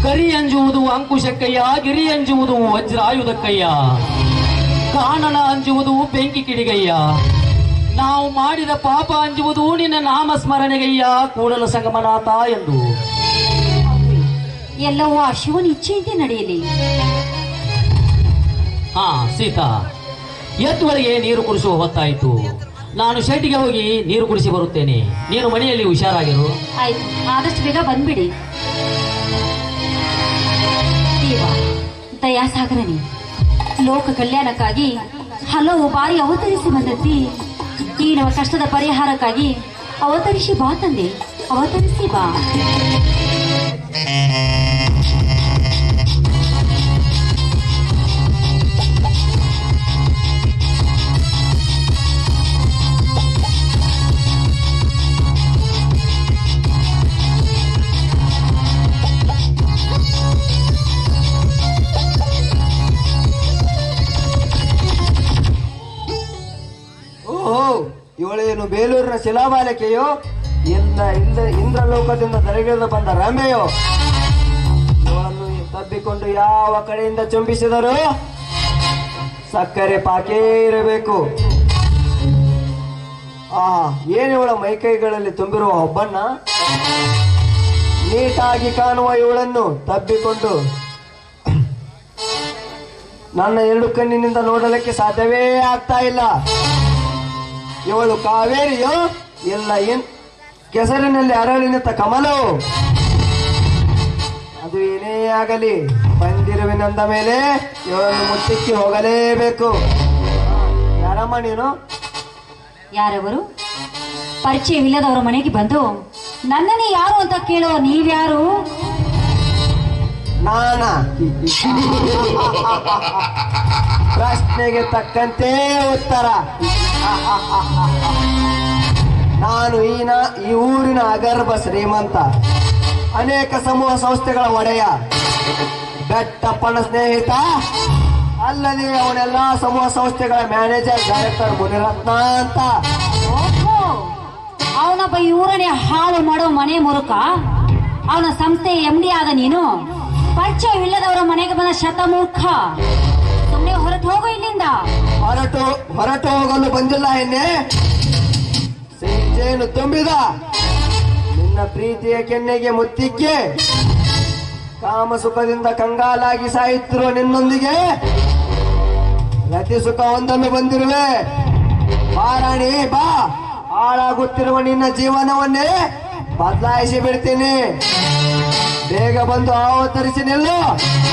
ಕರಿ ಅಂಜುವುದು ಅಂಕುಶಕ್ಕಯ್ಯ, ಗಿರಿ ಅಂಜುವುದು ವಜ್ರಾಯುಧಕ್ಕಯ್ಯ, ಕಾಣನ ಅಂಜುವುದು ಬೆಂಕಿ ಕಿಡಿಗಯ್ಯ, ನಾವು ಮಾಡಿದ ಪಾಪ ಅಂಜುವುದು ನಿನ್ನ ನಾಮಸ್ಮರಣೆಗಯ್ಯ ಕೂಡಲ ಸಂಗಮನಾಥ ಎಂದು. ಎಲ್ಲವೂ ಆ ಶಿವನ ಇಚ್ಛೆಯಂತೆ ನಡೆಯಲಿ. ಹಾ ಸೀತಾ, ಎತ್ತುಗಳಿಗೆ ನೀರು ಕುಡಿಸುವ ಹೊತ್ತಾಯಿತು. ನಾನು ಶೆಡ್ಡಿಗೆ ಹೋಗಿ ನೀರು ಕುಡಿಸಿ ಬರುತ್ತೇನೆ. ನೀನು ಮನೆಯಲ್ಲಿ ಹುಷಾರಾಗಿರು. ಆಯ್ತು, ಆದಷ್ಟು ಬೇಗ ಬಂದ್ಬಿಡಿ. ದೇವ ದಯಾಸಾಗರನೇ, ಲೋಕ ಕಲ್ಯಾಣಕ್ಕಾಗಿ ಹಲವು ಬಾರಿ ಅವತರಿಸಿ ಬಂದದ್ದಿ. ಈ ನಮ್ಮ ಕಷ್ಟದ ಪರಿಹಾರಕ್ಕಾಗಿ ಅವತರಿಸಿ ಬಾ ತಂದೆ, ಅವತರಿಸಿ ಬಾ. ಇವಳೇನು ಬೇಲೂರಿನ ಶಿಲಾಬಾಲಿಕೆಯೋ, ಇಂದ್ರಲೋಕದಿಂದ ದರೆಗಿಳಿದು ಬಂದ ರಂಬೆಯೋ? ಇವಳನ್ನು ತಬ್ಬಿಕೊಂಡು ಯಾವ ಕಡೆಯಿಂದ ಚುಂಬಿಸಿದರು ಸಕ್ಕರೆ ಪಾಕೇ ಇರಬೇಕು. ಏನಿವಳ ಮೈಕೈಗಳಲ್ಲಿ ತುಂಬಿರುವ ಒಬ್ಬನ್ನ, ನೀಟಾಗಿ ಕಾಣುವ ಇವಳನ್ನು ತಬ್ಬಿಕೊಂಡು ನನ್ನ 2 ಕಣ್ಣಿನಿಂದ ನೋಡಲಿಕ್ಕೆ ಸಾಧ್ಯವೇ ಆಗ್ತಾ ಇಲ್ಲ. ಇವಳು ಕಾವೇರಿಯೋ ಇಲ್ಲ ಕೆಸರಿನಲ್ಲಿ ಅರಳಿ ನಿಂತ ಕಮಲವು? ಅದು ಏನೇ ಆಗಲಿ, ಬಂದಿರುವಿನಂದ ಮೇಲೆ ಇವಳನ್ನು ಮುಟ್ಟಿಕ್ಕಿ ಹೋಗಲೇಬೇಕು. ಯಾರಮ್ಮ ನೀನು? ಯಾರವರು? ಪರಿಚಯವಿಲ್ಲದವರ ಮನೆಗೆ ಬಂದು ನನ್ನನ್ನೇ ಯಾರು ಅಂತ ಕೇಳೋ ನೀವ್ಯಾರು? ನಾನಾ? ಪ್ರಶ್ನೆಗೆ ತಕ್ಕಂತೆ ಉತ್ತರ. ನಾನು ಈ ಊರಿನ ಅಗರ್ಭ ಶ್ರೀಮಂತ, ಅನೇಕ ಸಮೂಹ ಸಂಸ್ಥೆಗಳ ಒಡೆಯ, ಬೆಟ್ಟಪ್ಪನ ಸ್ನೇಹಿತ, ಅಲ್ಲದೆ ಅವನೆಲ್ಲಾ ಸಮೂಹ ಸಂಸ್ಥೆಗಳ ಮ್ಯಾನೇಜರ್, ಡೈರೆಕ್ಟರ್ ಮುನಿರತ್ನ ಅಂತ. ಅವನೊಬ್ಬ ಈ ಊರನ್ನೇ ಹಾಳು ಮಾಡೋ ಮನೆ ಮುರುಕ. ಅವನ ಸಂಸ್ಥೆ MD ಆದ ನೀನು ಪರಿಚಯವಿಲ್ಲದವರ ಮನೆಗೆ ಬಂದ ಶತಮೂರ್ಖ. ಸುಮ್ಮನೆ ಹೊರಟು ಹೋಗು ಇಲ್ಲಿಂದ. ಹೊರಟು ಹೋಗಲು ಬಂದಿಲ್ಲ ಎನ್ನೆ. ಸಿಂಚೇನು ತುಂಬಿದ ನಿನ್ನ ಪ್ರೀತಿಯ ಕೆನ್ನೆಗೆ ಮುತ್ತಿಕ್ಕೆ ಕಾಮ ಸುಖದಿಂದ ಕಂಗಾಲಾಗಿ ಸಾಯುತ್ತಿರುವ ನಿನ್ನೊಂದಿಗೆ ರತಿ ಸುಖ ಒಂದೊಮ್ಮೆ ಬಂದಿರುವೆ. ಬಾರಾಣಿ ಬಾ, ಹಾಳಾಗುತ್ತಿರುವ ನಿನ್ನ ಜೀವನವನ್ನೇ ಬದಲಾಯಿಸಿ ಬಿಡ್ತೀನಿ. ಬೇಗ ಬಂದು ಅವತರಿಸಿ ನಿಲ್ಲು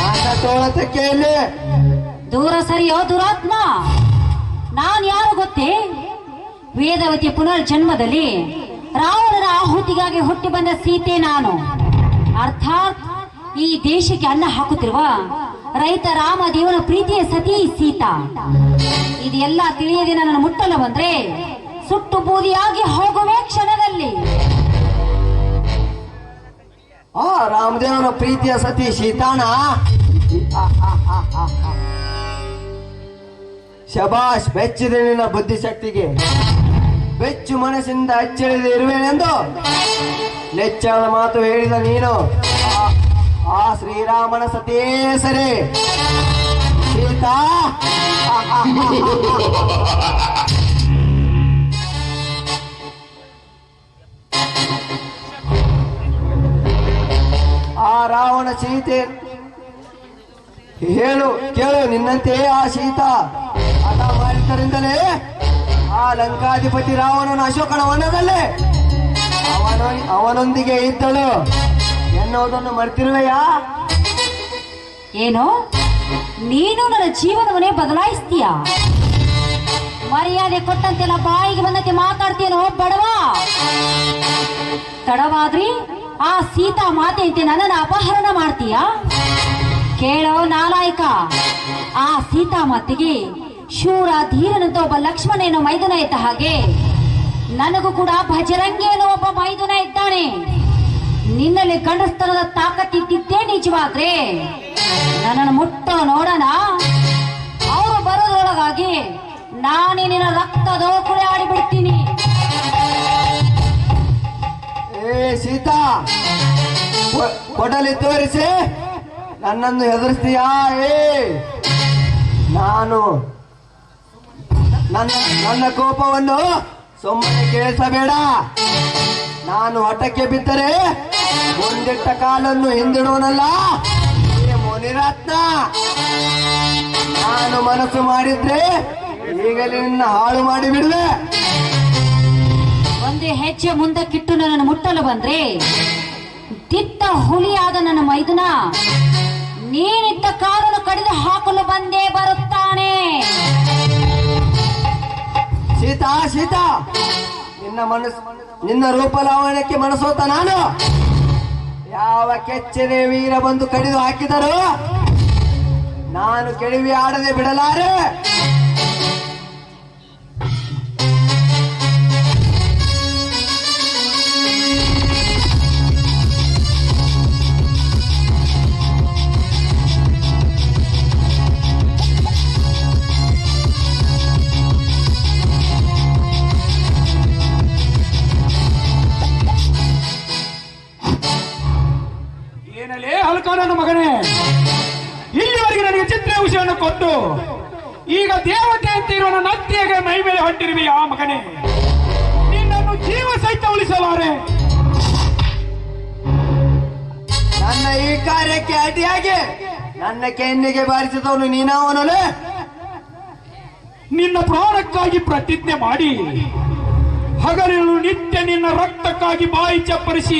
ನನ್ನ ತೋಳತಕ್ಕೆ. ಇಲ್ಲಿ ದೂರ ಸರಿಯೋ ದುರಾತ್ಮ. ನಾನು ಯಾರು ಗೊತ್ತೇ? ವೇದವತಿಯ ಪುನರ್ಜನ್ಮದಲ್ಲಿ ರಾವಣನ ಆಹುತಿಗಾಗಿ ಹುಟ್ಟಿ ಬಂದ ಸೀತೆ ನಾನು. ಅರ್ಥಾತ್ ಈ ದೇಶಕ್ಕೆ ಅನ್ನ ಹಾಕುತ್ತಿರುವ ರೈತ ರಾಮದೇವನ ಪ್ರೀತಿಯ ಸತಿ ಸೀತಾ. ಇದೆಲ್ಲ ತಿಳಿಯದೆ ನನ್ನನ್ನು ಮುಟ್ಟಲು ಬಂದ್ರೆ ಸುಟ್ಟು ಬೂದಿಯಾಗಿ ಹೋಗುವೆ ಕ್ಷಣದಲ್ಲಿ. ರಾಮದೇವನ ಪ್ರೀತಿಯ ಸತಿ ಸೀತಾನ? ಶಬಾಷ್, ಬೆಚ್ಚಿದೆ ನಿನ್ನ ಬುದ್ಧಿಶಕ್ತಿಗೆ. ಬೆಚ್ಚು ಮನಸ್ಸಿಂದ ಅಚ್ಚಳಿದೆ ಇರುವೇನೆಂದು ಲೆಚ್ಚದ ಮಾತು ಹೇಳಿದ ನೀನು ಆ ಶ್ರೀರಾಮನ ಸತೇ ಸರಿ ಸೀತಾ. ಆ ರಾವಣ ಸೀತೆ ಕೇಳು ನಿನ್ನಂತೆ ಆ ಸೀತಾ ಹಠ ಮಾಡಿದ್ದರಿಂದಲೇ ಆ ಲಂಕಾಧಿಪತಿ ರಾವಣನ ಅಶೋಕನ ವನದಲ್ಲಿ ಅವನೊಂದಿಗೆ ಇದ್ದಳು ಎನ್ನುವುದನ್ನು ಮರ್ತಿರುವೆಯಾ? ಏನು ನೀನು ನನ್ನ ಜೀವನವನ್ನೇ ಬದಲಾಯಿಸ್ತೀಯ? ಮರ್ಯಾದೆ ಕೊಟ್ಟಂತೆಲ್ಲ ಬಾಯಿಗೆ ಬಂದಂತೆ ಮಾತಾಡ್ತೀಯನೋ ಬಡವ. ತಡವಾದ್ರಿ ಆ ಸೀತಾ ಮಾತೆಯಂತೆ ನನ್ನನ್ನು ಅಪಹರಣ ಮಾಡ್ತೀಯ? ಕೇಳೋ ನಾಲಾಯಕ, ಆ ಸೀತಾ ಮಾತೆಗೆ ಶೂರ ಧೀರನಂತ ಒಬ್ಬ ಲಕ್ಷ್ಮಣ ಏನೋ ಮೈದುನ ಇದ್ದ ಹಾಗೆ ನನಗೂ ಕೂಡ ಭಜರಂಗಿ ಏನೋ ಒಬ್ಬ ಮೈದುನ ಇದ್ದಾನೆ. ನಿನ್ನಲ್ಲಿ ಗಂಡಸ್ತನದ ತಾಕತ್ತಿದ್ದೇ ನಿಜವಾದ್ರೆ ನನ್ನನ್ನು ಮುಟ್ಟೋ ನೋಡೋಣ. ಅವರು ಬರೋದ್ರೊಳಗಾಗಿ ನಾನೇ ನಿನ್ನ ರಕ್ತದ ಕುಳಿ ಆಡಿಬಿಡ್ತೀನಿ. ಏ ಸೀತಾ, ಕೊಡಲಿ ತೋರಿಸಿ ನನ್ನನ್ನು ಹೆದರಿಸ್ತೀಯಾ? ನಾನು ನನ್ನ ಕೋಪವನ್ನು ಸುಮ್ಮನೆ ಕೇಳಿಸಬೇಡ. ನಾನು ಹಠಕ್ಕೆ ಬಿದ್ದರೆ ಮುಂದಿಟ್ಟ ಕಾಲನ್ನು ಹಿಂದಿಡುವನಲ್ಲ ಮುನಿರತ್ನ. ನಾನು ಮನಸ್ಸು ಮಾಡಿದ್ರೆ ಈಗಲೇ ನಿನ್ನ ಹಾಳು ಮಾಡಿ ಬಿಡುವೆ. ಒಂದೇ ಹೆಜ್ಜೆ ಮುಂದಕ್ಕಿಟ್ಟು ನನ್ನನ್ನು ಮುಟ್ಟಲು ಬಂದ್ರೆ ತಿತ್ತ ಹುಲಿಯಾದ ನನ್ನ ಮೈದುನ ನೀನಿದ್ದ ಕಾಲನ್ನು ಕಡಿದು ಹಾಕಲು ಬಂದೇ ಬರುತ್ತಾನೆ. ಸೀತಾ ಸೀತಾ, ನಿನ್ನ ರೂಪಲಾವಣ್ಯಕ್ಕೆ ಮನಸೋತ ನಾನು ಯಾವ ಕೆಚ್ಚನೆ ವೀರ ಬಂದು ಕಡಿದು ಹಾಕಿದರು ನಾನು ಕೆಡವಿ ಆಡದೆ ಬಿಡಲಾರೆ. ಹಲ್ಕಾನನ ಮಗನೇ, ಇಲ್ಲಿವರೆಗೆ ನನಗೆ ಚಿತ್ರಹಿಂಸೆಯನ್ನು ಕೊಟ್ಟು ಈಗ ದೇವತೆ ಅಂತ ಇರುವ ನನ್ನ ಅತ್ತಿಗೆ ಮೈ ಮೇಲೆ ಹೊಂಟಿರುವೆ. ಆ ಮಗನೇ, ನಿನ್ನನ್ನು ಜೀವ ಸಹಿತ ಉಳಿಸಲಾರೆ. ನನ್ನ ಈ ಕಾರ್ಯಕ್ಕೆ ಅಡ್ಡಿಯಾಗಿ ನನ್ನ ಕೆನ್ನಿಗೆ ಬಾರಿಸಿದವನು ನೀನಾವನಲ್ಲೇ. ನಿನ್ನ ಪ್ರಾಣಕ್ಕಾಗಿ ಪ್ರತಿಜ್ಞೆ ಮಾಡಿ ಹಗಲಿರುಳು ನಿತ್ಯ ನಿನ್ನ ರಕ್ತಕ್ಕಾಗಿ ಬಾಯಿ ಚಪ್ಪರಿಸಿ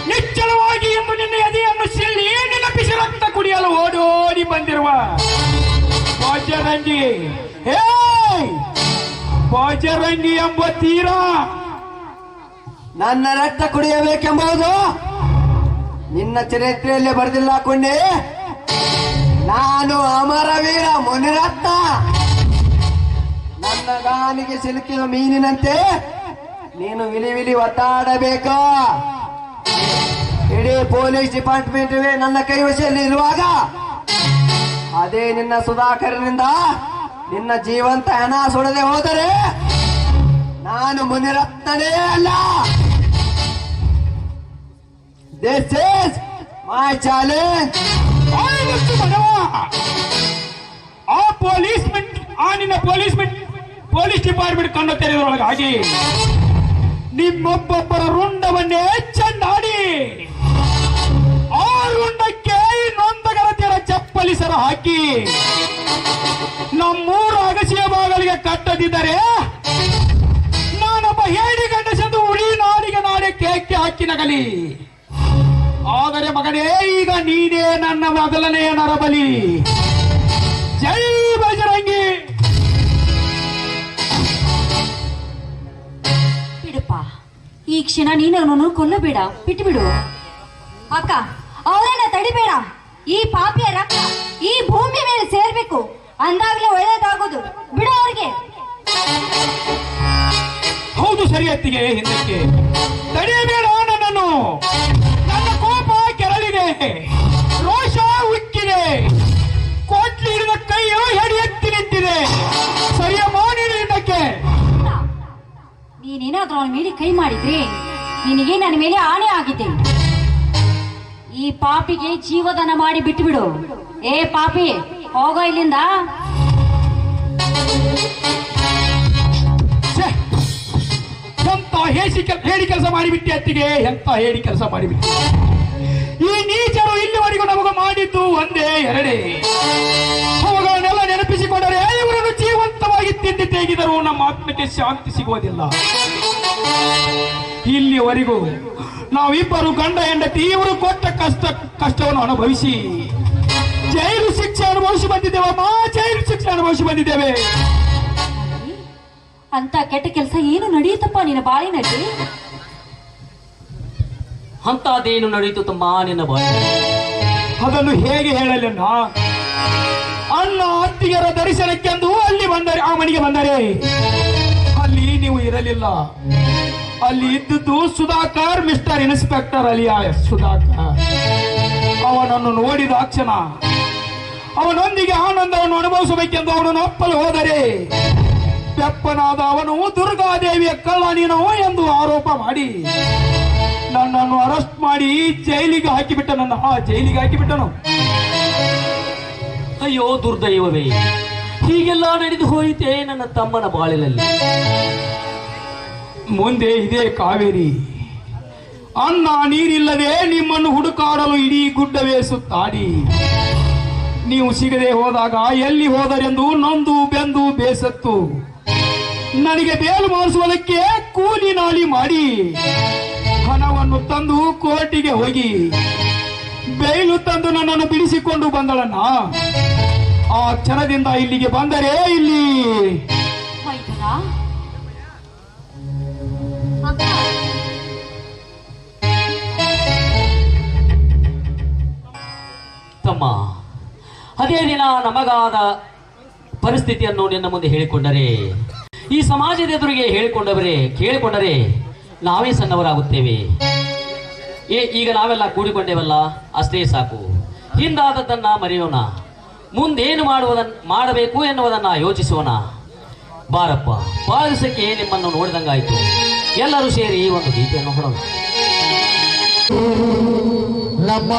ನಿಶ್ಚಲವಾಗಿ ಎಂದು ನಿನ್ನ ಎದೆಯನ್ನು ಸಿಳ್ಳಿ ನಿನ್ನ ಬಿಸಿ ರಕ್ತ ಕುಡಿಯಲು ಓಡೋಡಿ ಬಂದಿರುವ ಬಜರಂಗಿ, ಬಜರಂಗಿ ಎಂಬ ತೀರ ನನ್ನ ರಕ್ತ ಕುಡಿಯಬೇಕೆಂಬುದು ನಿನ್ನ ಚರಿತ್ರೆಯಲ್ಲೇ ಬರೆದಿಲ್ಲ ಕೊಂಡೆ. ನಾನು ಅಮರವೀರ ಮುನಿರತ್ನ. ನನ್ನ ಗಾನಿಗೆ ಸಿಲುಕಿದ ಮೀನಿನಂತೆ ನೀನು ವಿಲಿ ವಿಲಿ ಒತ್ತಾಡಬೇಕು. ಇಡೀ ಪೊಲೀಸ್ ಡಿಪಾರ್ಟ್ಮೆಂಟ್ ನನ್ನ ಕೈವಶದಲ್ಲಿ ಇರುವಾಗ ಅದೇ ನಿನ್ನ ಸುಧಾಕರನಿಂದ ನಿನ್ನ ಜೀವಂತ ಹಣ ಸುಡದೆ ಹೋದರೆ ನಾನು ಮುನಿರತ್ನನೇ ಅಲ್ಲ. This is my challenge. Police department ಕಣ್ಣು ತೆರೆದೊಳಗಾಗಿ ನಿಮ್ಮೊಬ್ಬೊಬ್ಬರ ರುಂಡವನ್ನೇ ಚೆಂಡಾಡಿ ಆ ರುಂಡಕ್ಕೆ ನೊಂದಗರತಿಯರ ಚಪ್ಪಲಿ ಸರ ಹಾಕಿ ನಮ್ಮೂರು ಅಗಸಿಯ ಬಾಗಲಿಗೆ ಕಟ್ಟದಿದ್ದರೆ ನಾನೊಬ್ಬ ಹೇಳಿ ಗಂಡಸೆಂದು ಉಳಿ ನಾಡಿಗೆ ನಾಡೆ ಕೇಕೆ ಹಾಕಿ ನಗಲಿ. ಆದರೆ ಮಗನೇ, ಈಗ ನೀನೇ ನನ್ನ ಮೊದಲನೆಯ ನರಬಲಿ. ಜೈ ಬಜರಂಗಿ. ಬಿಡಪ್ಪ, ಈ ಕ್ಷಣ ನೀನು ಕೊಲ್ಲಬೇಡ, ಬಿಟ್ಟುಬಿಡು. ಅಕ್ಕ, ಅವರನ್ನ ತಡಿಬೇಡ. ಈ ಪಾಪಿಯ ರಕ್ತ ಈ ಭೂಮಿ ಮೇಲೆ ಸೇರ್ಬೇಕು, ಅಂದಾಗ್ಲೇ ಒಳ್ಳೆಯದಾಗೋದು. ಬಿಡು ಅವ್ರಿಗೆ. ಹೌದು, ಸರಿ ಅತ್ತಿಗೆ, ಹಿಂದಕ್ಕೆ ತಡೆಯಬೇಡ ನನ್ನನ್ನು. ನನ್ನ ಕೋಪ ಕೆರಳಿದೆ, ರೋಷ ಉಕ್ಕಿದೆ, ಕೋಟ್ಲಿ ಹಿಡಿದ ಕೈಯು ಹೆಡಿ ಎತ್ತಿ ನಿಂತಿದೆ. ಸರಿಯ ಮಾಡಿ ಹಿಂದಕ್ಕೆ. ನೀನೇನಾದ್ರೂ ಅವನ ಮೇಲೆ ಕೈ ಮಾಡಿದ್ರೆ ನಿನಗೆ ನನ್ನ ಮೇಲೆ ಆಣೆ ಆಗಿದೆ. ಈ ಪಾಪಿಗೆ ಜೀವದಾನ ಮಾಡಿ ಬಿಟ್ಟುಬಿಡು. ಏ ಪಾಪಿ, ಹೋಗೋ ಇಲ್ಲಿಂದ. ಎಂತ ಹೇಳಿ ಕೆಲಸ ಮಾಡಿಬಿಟ್ಟೆ ಅತ್ತಿಗೆ, ಎಂತ ಹೇಳಿ ಕೆಲಸ ಮಾಡಿಬಿಟ್ಟೆ. ಈ ನೀಚರು ಇಲ್ಲಿವರೆಗೂ ನಮಗೂ ಮಾಡಿದ್ದು ಒಂದೇ ಎರಡೇ. ಅವುಗಳನ್ನೆಲ್ಲ ನೆನಪಿಸಿಕೊಂಡರೆ ಇವರನ್ನು ಜೀವಂತವಾಗಿ ತಿಂದು ತೆಗೆದರು ನಮ್ಮ ಆತ್ಮಕ್ಕೆ ಶಾಂತಿ ಸಿಗುವುದಿಲ್ಲ. ಇಲ್ಲಿವರೆಗೂ ನಾವಿಬ್ಬರು ಗಂಡ ಹೆಂಡತಿ ಇವರು ಕೊಟ್ಟ ಕಷ್ಟವನ್ನು ಅನುಭವಿಸಿ ಜೈಲು ಶಿಕ್ಷೆ ಅನುಭವಿಸಿ ಬಂದಿದ್ದೇವಮ್ಮ, ಜೈಲು ಶಿಕ್ಷೆ ಅನುಭವಿಸಿ ಬಂದಿದ್ದೇವೆ. ಅಂತ ಕೆಟ್ಟ ಕೆಲಸ ಏನು ನಡೆಯುತ್ತಪ್ಪ ನಿನ್ನ ಬಾಳಿನಲ್ಲಿ? ಅಂತದೇನು ನಡೆಯಿತು ತಮ್ಮ ನಿನ್ನ ಬಾಯಿ? ಅದನ್ನು ಹೇಗೆ ಹೇಳಲೆನ್ನ? ಅಣ್ಣ ಅತ್ತಿಗೆರ ದರ್ಶನಕ್ಕೆಂದು ಅಲ್ಲಿ ಬಂದರೆ, ಆ ಮನೆಗೆ ಬಂದರೆ ಅಲ್ಲಿ ನೀವು ಇರಲಿಲ್ಲ. ಅಲ್ಲಿ ಇದ್ದದ್ದು Sudhakar, mister inspector alias Sudhakar. ಅವನನ್ನು ನೋಡಿದ ಕ್ಷಣ ಅವನೊಂದಿಗೆ ಆನಂದವನ್ನು ಅನುಭವಿಸಬೇಕೆಂದು ಅವನನ್ನು ಅಪ್ಪಲು ಹೋದರೆ ಬೆಪ್ಪನಾದ ಅವನು ದುರ್ಗಾದೇವಿಯ ಕಳ್ಳ ನೀನು ಎಂದು ಆರೋಪ ಮಾಡಿ ನನ್ನನ್ನು ಅರೆಸ್ಟ್ ಮಾಡಿ ಜೈಲಿಗೆ ಹಾಕಿಬಿಟ್ಟ. ಜೈಲಿಗೆ ಹಾಕಿಬಿಟ್ಟನು. ಅಯ್ಯೋ ದುರ್ದೈವವೇ, ಹೀಗೆಲ್ಲ ನಡೆದು ಹೋಯಿತೆ ನನ್ನ ತಮ್ಮನ ಬಾಳಿನಲ್ಲಿ. ಮುಂದೆ ಇದೇ ಕಾವೇರಿ. ಅನ್ನ ನೀರಿಲ್ಲದೆ ನಿಮ್ಮನ್ನು ಹುಡುಕಾಡಲು ಇಡೀ ಗುಡ್ಡವೇ ಸುತ್ತಾಡಿ ನೀವು ಸಿಗದೆ ಹೋದಾಗ ಎಲ್ಲಿ ಹೋದರೆಂದು ನೊಂದು ಬೆಂದು ಬೇಸತ್ತು ನನಗೆ ಬೇಲು ಮಾಡಿಸುವುದಕ್ಕೆ ಕೂಲಿ ನಾಲಿ ಮಾಡಿ ಹಣವನ್ನು ತಂದು ಕೋರ್ಟಿಗೆ ಹೋಗಿ ಬೇಲು ತಂದು ನನ್ನನ್ನು ಬಿಡಿಸಿಕೊಂಡು ಬಂದಳನ್ನ. ಆ ಕ್ಷಣದಿಂದ ಇಲ್ಲಿಗೆ ಬಂದರೆ ಇಲ್ಲಿ ತಮ್ಮ, ಅದೇ ದಿನ ನಮಗಾದ ಪರಿಸ್ಥಿತಿಯನ್ನು ನಿನ್ನ ಮುಂದೆ ಹೇಳಿಕೊಂಡರೆ, ಈ ಸಮಾಜದ ಎದುರಿಗೆ ಕೇಳಿಕೊಂಡರೆ ನಾವೇ ಸಣ್ಣವರಾಗುತ್ತೇವೆ. ಈಗ ನಾವೆಲ್ಲ ಕೂಡಿಕೊಂಡೇವಲ್ಲ, ಅಷ್ಟೇ ಸಾಕು. ಹಿಂದಾದದ್ದನ್ನ ಮರೆಯೋಣ, ಮುಂದೇನು ಮಾಡಬೇಕು ಎನ್ನುವುದನ್ನ ಯೋಚಿಸೋಣ. ಬಾರಪ್ಪ, ಬಹಳ ದಿವಸಕ್ಕೆ ನಿಮ್ಮನ್ನು ನೋಡಿದಂಗಾಯ್ತು. ಎಲ್ಲರೂ ಸೇರಿ ಒಂದು ಗೀತೆಯನ್ನು ಹೊಡೋಣ. ನಮ್ಮ